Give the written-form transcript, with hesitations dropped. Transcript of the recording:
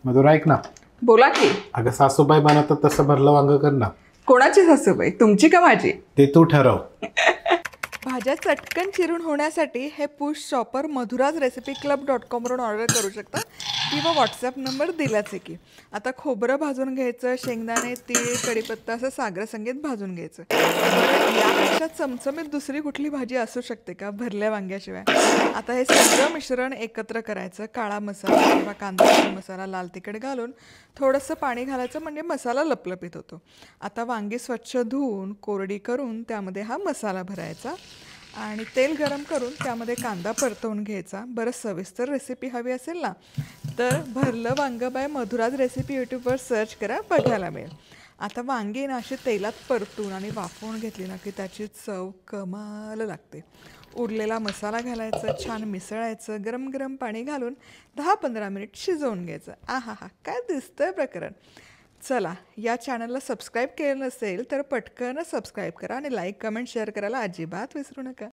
मधुरा ऐक ना. बोला की. अगं सासूबाई बनवतात तसं भरलं वांग कर ना. कोणाची सासूबाई, तुमची का माझी? ते तू ठरव. भाज्या चटकन चिरून होण्यासाठी हे push chopper Madhuraj recipe club.com वरून ऑर्डर करू शकता किंवा व्हॉट्सॲप नंबर दिलाच आहे की. आता खोबरं भाजून घ्यायचं, शेंगदाणे, तीळ, कढीपत्ता असं सागरसंगीत भाजून घ्यायचं. बरं, यापेक्षा चमचमीत दुसरी कुठली भाजी असू शकते का भरल्या वांग्याशिवाय? आता हे सगळं मिश्रण एकत्र करायचं. काळा मसाला किंवा कांदा मसाला, लाल तिखट घालून थोडंसं पाणी घालायचं म्हणजे मसाला लपलपीत होतो. आता वांगी स्वच्छ धुवून कोरडी करून त्यामध्ये हा मसाला भरायचा आणि तेल गरम करून त्यामध्ये कांदा परतवून घ्यायचा. बरं, सविस्तर रेसिपी हवी असेल ना तर भरलं वांग बाय मधुराज रेसिपी यूट्यूबवर सर्च करा, बघायला मिळेल. आता वांगी ना अशी तेलात परतून आणि वाफवून घेतली ना की त्याची चव कमाल लागते. उरलेला मसाला घालायचं, छान मिसळायचं, गरम गरम पाणी घालून 10-15 मिनिट शिजवून घ्यायचं. आहा हा, काय दिसतंय प्रकरण. चला, या चॅनलला सबस्क्राईब केलं नसेल तर पटकन सबस्क्राईब करा आणि लाईक, कमेंट, शेअर करायला अजिबात विसरू नका.